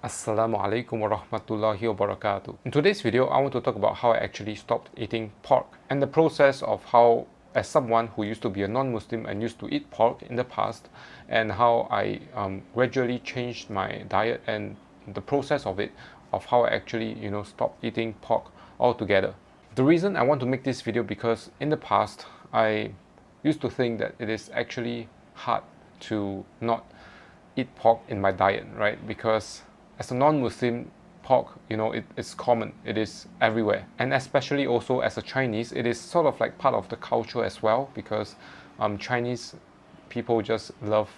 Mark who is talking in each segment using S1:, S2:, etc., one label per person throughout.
S1: Assalamu alaikum wa rahmatullahi wa barakatuh. In today's video, I want to talk about how I actually stopped eating pork and the process of how, as someone who used to be a non-Muslim and used to eat pork in the past, and how I gradually changed my diet and the process of it, of how I actually, stopped eating pork altogether. The reason I want to make this video because in the past, I used to think that it is actually hard to not eat pork in my diet, right? Because as a non-Muslim, pork, it's common, it is everywhere. And especially also as a Chinese, it is sort of like part of the culture as well, because Chinese people just love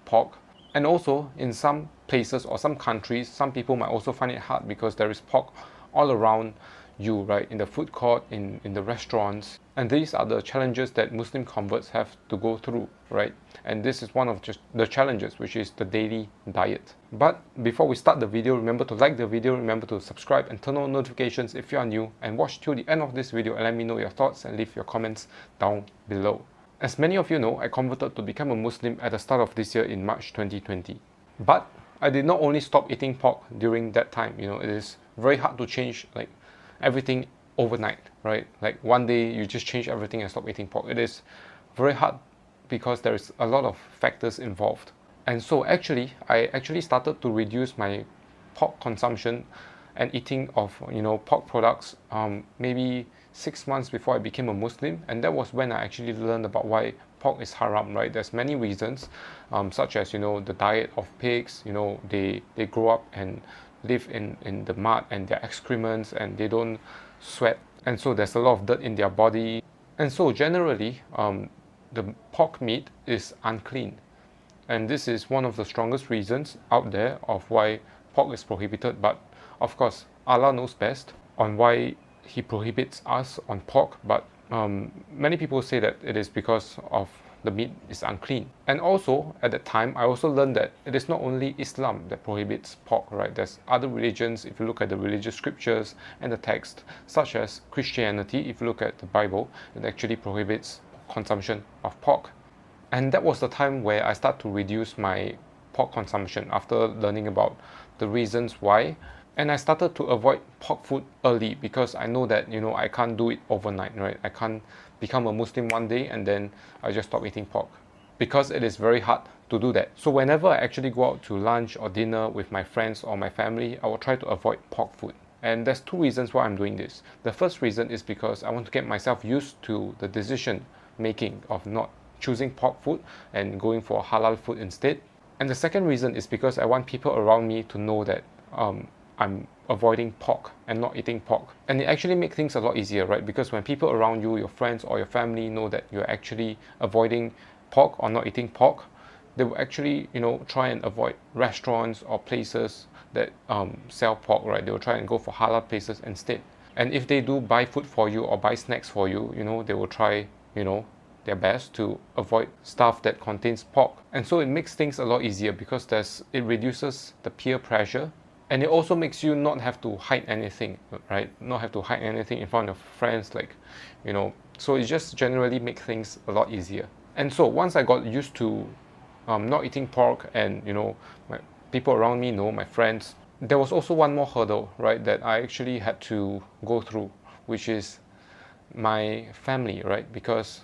S1: pork. And also in some places or some countries, some people might also find it hard because there is pork all around you, right? In the food court, in the restaurants. And these are the challenges that Muslim converts have to go through, right? And this is one of just the challenges, which is the daily diet. But before we start the video, remember to like the video, remember to subscribe and turn on notifications if you are new, and watch till the end of this video and let me know your thoughts and leave your comments down below. As many of you know, I converted to become a Muslim at the start of this year in March 2020. But I did not only stop eating pork during that time, it is very hard to change like everything overnight, right? Like one day you just change everything and stop eating pork. It is very hard because there is a lot of factors involved. And so I actually started to reduce my pork consumption and eating of pork products maybe 6 months before I became a Muslim, and that was when I actually learned about why pork is haram, right? There's many reasons, such as the diet of pigs. They grow up and live in the mud and their excrements, and they don't sweat, and so there's a lot of dirt in their body, and so generally the pork meat is unclean, and this is one of the strongest reasons out there of why pork is prohibited. But of course Allah knows best on why He prohibits us on pork, but many people say that it is because of the meat is unclean. And also at that time I also learned that it is not only Islam that prohibits pork, right? There's other religions. If you look at the religious scriptures and the text, such as Christianity, if you look at the Bible, it actually prohibits consumption of pork. And that was the time where I start to reduce my pork consumption after learning about the reasons why. And I started to avoid pork food early because I know that I can't do it overnight, right? I can't become a Muslim one day and then I just stop eating pork, because it is very hard to do that. So whenever I actually go out to lunch or dinner with my friends or my family, I will try to avoid pork food. And there's two reasons why I'm doing this. The first reason is because I want to get myself used to the decision making of not choosing pork food and going for halal food instead. And the second reason is because I want people around me to know that I'm avoiding pork and not eating pork. And it actually makes things a lot easier, right? Because when people around you, your friends or your family, know that you're actually avoiding pork or not eating pork, they will actually try and avoid restaurants or places that sell pork, right? They will try and go for halal places instead. And if they do buy food for you or buy snacks for you, they will try their best to avoid stuff that contains pork. And so it makes things a lot easier because it reduces the peer pressure. And it also makes you not have to hide anything, right? Not have to hide anything in front of friends, so it just generally makes things a lot easier. And so once I got used to not eating pork, and my people around me know, my friends, there was also one more hurdle, right, that I actually had to go through, which is my family, right? Because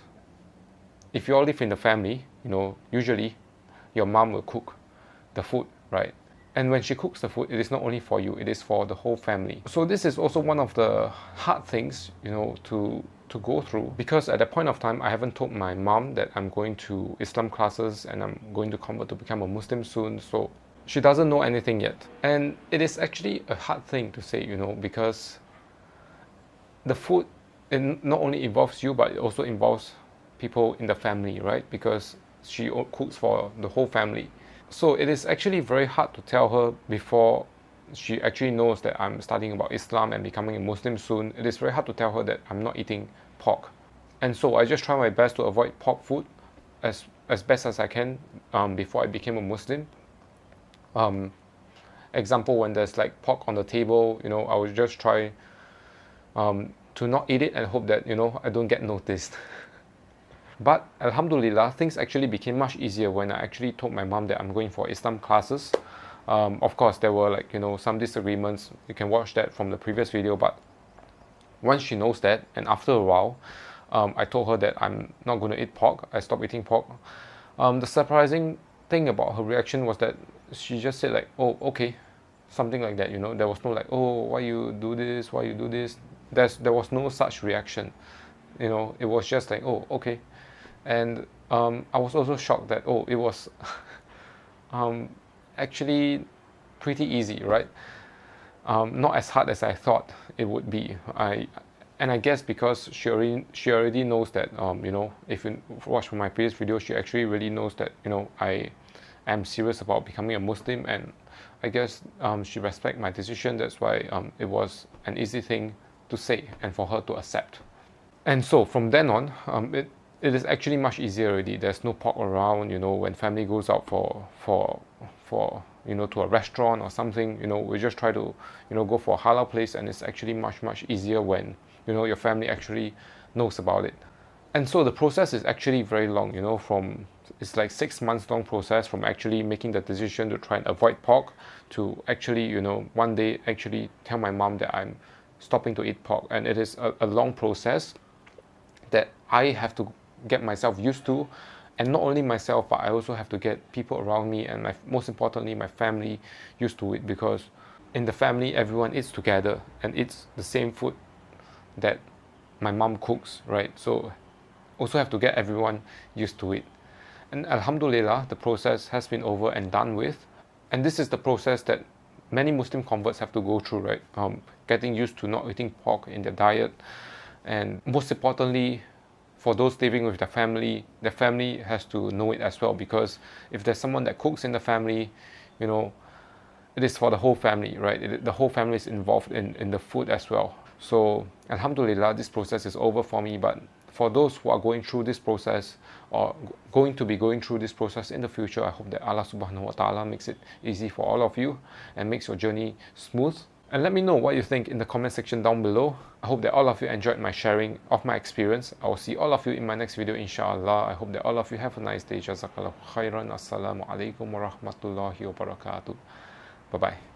S1: if you all live in the family, usually your mom will cook the food, right? And when she cooks the food, it is not only for you, it is for the whole family. So this is also one of the hard things, to go through, because at that point of time, I haven't told my mom that I'm going to Islam classes and I'm going to convert to become a Muslim soon. So she doesn't know anything yet. And it is actually a hard thing to say, because the food, it not only involves you, but it also involves people in the family, right? Because she cooks for the whole family. So it is actually very hard to tell her before she actually knows that I'm studying about Islam and becoming a Muslim soon. It is very hard to tell her that I'm not eating pork. And so I just try my best to avoid pork food as best as I can before I became a Muslim. Example, when there's like pork on the table, I would just try to not eat it and hope that I don't get noticed. But Alhamdulillah, things actually became much easier when I actually told my mom that I'm going for Islam classes. Of course, there were like, some disagreements. You can watch that from the previous video, but once she knows that, and after a while, I told her that I'm not going to eat pork. I stopped eating pork. The surprising thing about her reaction was that she just said like, oh, okay, something like that. There was no like, oh, why you do this, why you do this. There was no such reaction. It was just like, oh, okay. And I was also shocked that, oh, it was actually pretty easy, right? Not as hard as I thought it would be. I guess because she already knows that, if you watch from my previous video, she actually really knows that, I am serious about becoming a Muslim, and I guess she respects my decision. That's why it was an easy thing to say and for her to accept. And so from then on, it is actually much easier already. There's no pork around. When family goes out for to a restaurant or something, we just try to go for a halal place, and it's actually much easier when your family actually knows about it. And so the process is actually very long. It's like 6 months long process from actually making the decision to try and avoid pork to actually one day actually tell my mom that I'm stopping to eat pork. And it is a long process that I have to get myself used to, and not only myself, but I also have to get people around me and most importantly my family used to it, because in the family everyone eats together and eats the same food that my mom cooks, right? So also have to get everyone used to it. And alhamdulillah, the process has been over and done with, and this is the process that many Muslim converts have to go through, right? Getting used to not eating pork in their diet, and most importantly, for those living with their family has to know it as well, because if there's someone that cooks in the family, it is for the whole family, right? The whole family is involved in the food as well. So alhamdulillah, this process is over for me. But for those who are going through this process or going to be going through this process in the future, I hope that Allah subhanahu wa ta'ala makes it easy for all of you and makes your journey smooth. And let me know what you think in the comment section down below. I hope that all of you enjoyed my sharing of my experience. I will see all of you in my next video, inshallah. I hope that all of you have a nice day. Jazakallahu khairan. Assalamu alaikum wa rahmatullahi wa barakatuh. Bye bye.